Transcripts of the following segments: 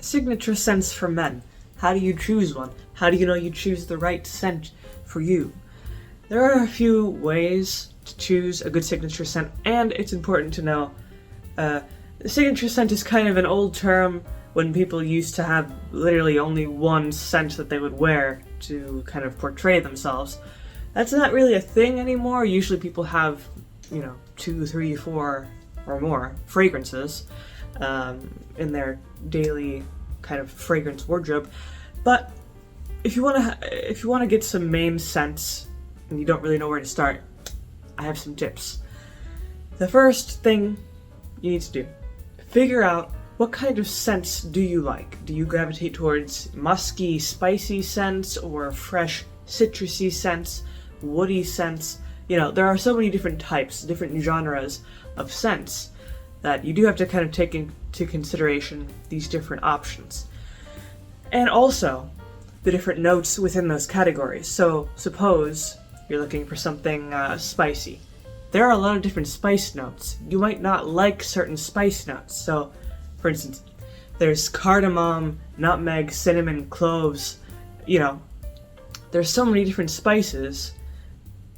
signature scents for men. How do you choose one? How do you know you choose the right scent for you? There are a few ways to choose a good signature scent, and it's important to know the signature scent is kind of an old term when people used to have literally only one scent that they would wear to kind of portray themselves. That's not really a thing anymore. Usually people have, 2, 3, 4 or more fragrances in their daily kind of fragrance wardrobe. But if you want to get some main scents and you don't really know where to start, I have some tips. The first thing you need to do, figure out what kind of scents do you like. Do you gravitate towards musky, spicy scents or fresh, citrusy scents, woody scents? There are so many different types, different genres of scents that you do have to kind of take into consideration these different options. And also, the different notes within those categories. So, suppose you're looking for something spicy. There are a lot of different spice notes. You might not like certain spice notes. So, for instance, there's cardamom, nutmeg, cinnamon, cloves. There's so many different spices.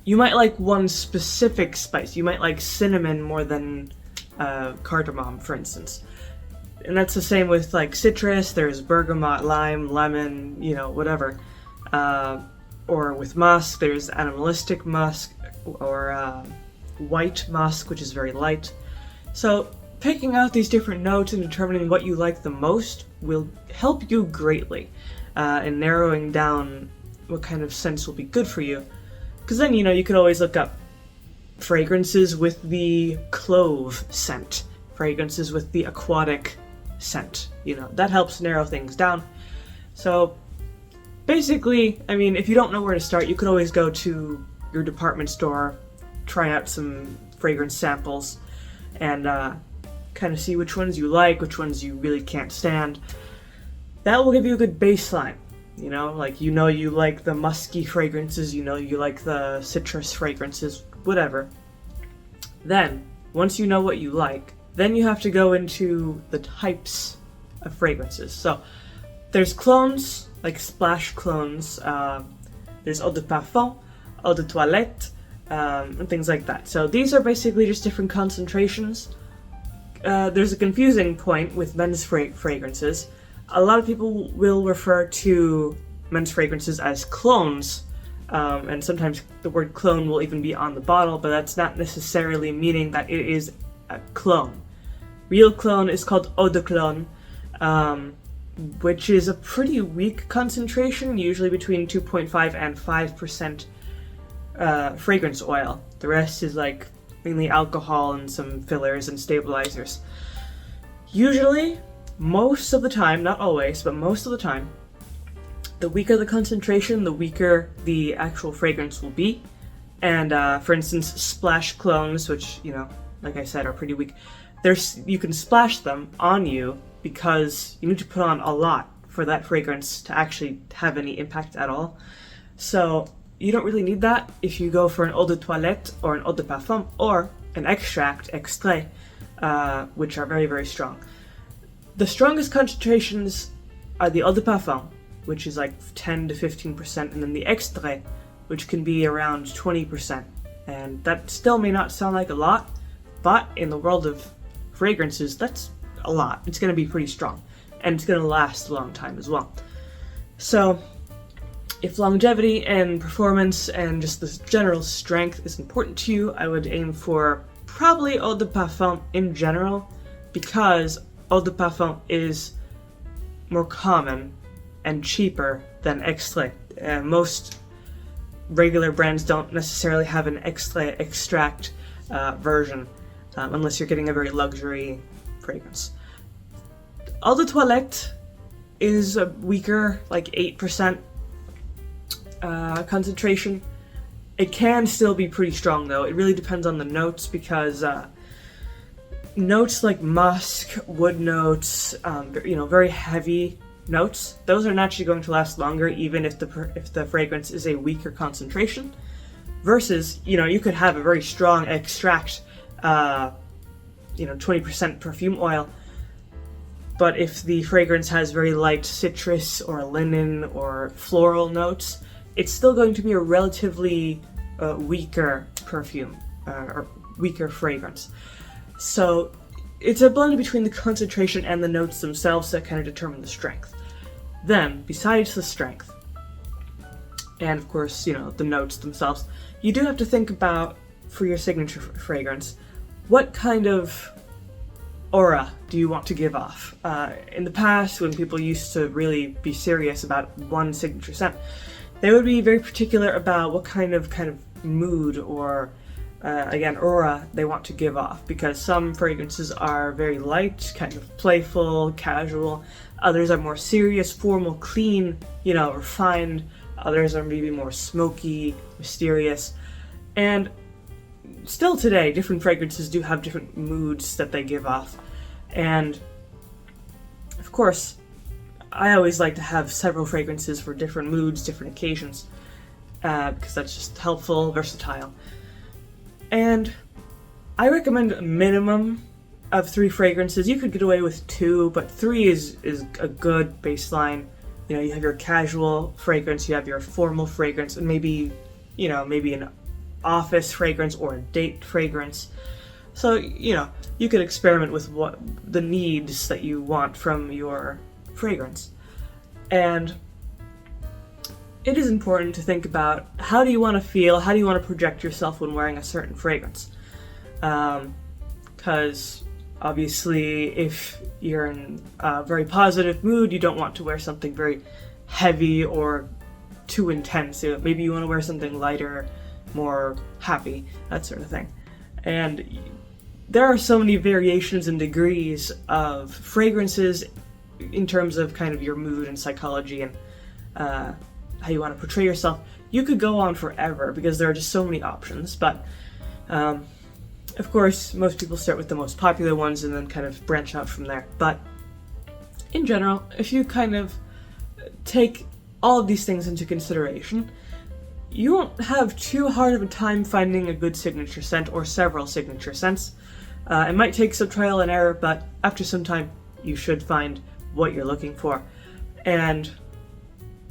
You might like one specific spice. You might like cinnamon more than cardamom, for instance. And that's the same with like citrus. There's bergamot, lime, lemon, whatever. Or with musk, there's animalistic musk or white musk, which is very light. So picking out these different notes and determining what you like the most will help you greatly in narrowing down what kind of scents will be good for you. Because then, you could always look up fragrances with the clove scent, fragrances with the aquatic scent. That helps narrow things down. So basically, if you don't know where to start, you could always go to your department store, try out some fragrance samples, and kind of see which ones you like, which ones you really can't stand. That will give you a good baseline. You like the musky fragrances, you like the citrus fragrances, whatever. Then, once you know what you like, then you have to go into the types of fragrances. So, there's clones, like splash clones, there's eau de parfum, eau de toilette, and things like that. So these are basically just different concentrations. There's a confusing point with men's fragrances. A lot of people will refer to men's fragrances as clones, and sometimes the word clone will even be on the bottle, but that's not necessarily meaning that it is a clone. Real clone is called eau de cologne, which is a pretty weak concentration, usually between 2.5 and 5% fragrance oil. The rest is like mainly alcohol and some fillers and stabilizers. Usually, most of the time, not always, but most of the time, the weaker the concentration, the weaker the actual fragrance will be. And for instance, splash clones, which, like I said, are pretty weak, you can splash them on you because you need to put on a lot for that fragrance to actually have any impact at all. So you don't really need that if you go for an eau de toilette or an eau de parfum or an extrait, which are very, very strong. The strongest concentrations are the eau de parfum, which is like 10 to 15%, and then the extrait, which can be around 20%. And that still may not sound like a lot, but in the world of fragrances, that's a lot. It's going to be pretty strong, and it's going to last a long time as well. So if longevity and performance and just the general strength is important to you, I would aim for probably eau de parfum in general, because eau de parfum is more common and cheaper than extrait. Most regular brands don't necessarily have an extract version, unless you're getting a very luxury fragrance. Eau de toilette is a weaker, like 8% concentration. It can still be pretty strong though. It really depends on the notes, because notes like musk, wood notes, very heavy notes, those are naturally going to last longer even if the fragrance is a weaker concentration. Versus, you could have a very strong extract, 20% perfume oil. but if the fragrance has very light citrus or linen or floral notes, it's still going to be a relatively weaker perfume, or weaker fragrance. So it's a blend between the concentration and the notes themselves that kind of determine the strength. Then, besides the strength, and of course, the notes themselves, you do have to think about, for your signature fragrance, what kind of aura do you want to give off? In the past, when people used to really be serious about one signature scent, they would be very particular about what kind of mood or again, aura they want to give off, because some fragrances are very light, kind of playful, casual. Others are more serious, formal, clean, refined. Others are maybe more smoky, mysterious. And still today, different fragrances do have different moods that they give off. And of course, I always like to have several fragrances for different moods, different occasions, because that's just helpful, versatile. And I recommend a minimum of 3 fragrances. You could get away with 2, but 3 is a good baseline. You have your casual fragrance, you have your formal fragrance, and maybe an office fragrance or a date fragrance. So, you could experiment with what the needs that you want from your fragrance. And it is important to think about, how do you want to feel, how do you want to project yourself when wearing a certain fragrance? Because obviously, if you're in a very positive mood, you don't want to wear something very heavy or too intense. Maybe you want to wear something lighter, more happy, that sort of thing. And there are so many variations and degrees of fragrances in terms of kind of your mood and psychology and how you want to portray yourself. You could go on forever because there are just so many options, but of course, most people start with the most popular ones and then kind of branch out from there. But in general, if you kind of take all of these things into consideration, you won't have too hard of a time finding a good signature scent or several signature scents. It might take some trial and error, but after some time, you should find what you're looking for. And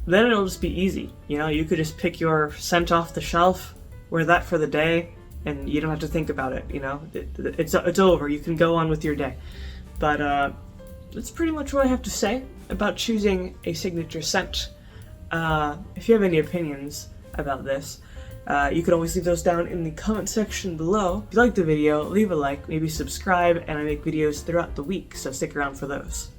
then it'll just be easy. You could just pick your scent off the shelf, wear that for the day, and you don't have to think about it. It's over. You can go on with your day. But that's pretty much what I have to say about choosing a signature scent. If you have any opinions about this, you can always leave those down in the comment section below. If you liked the video, leave a like, maybe subscribe, and I make videos throughout the week, so stick around for those.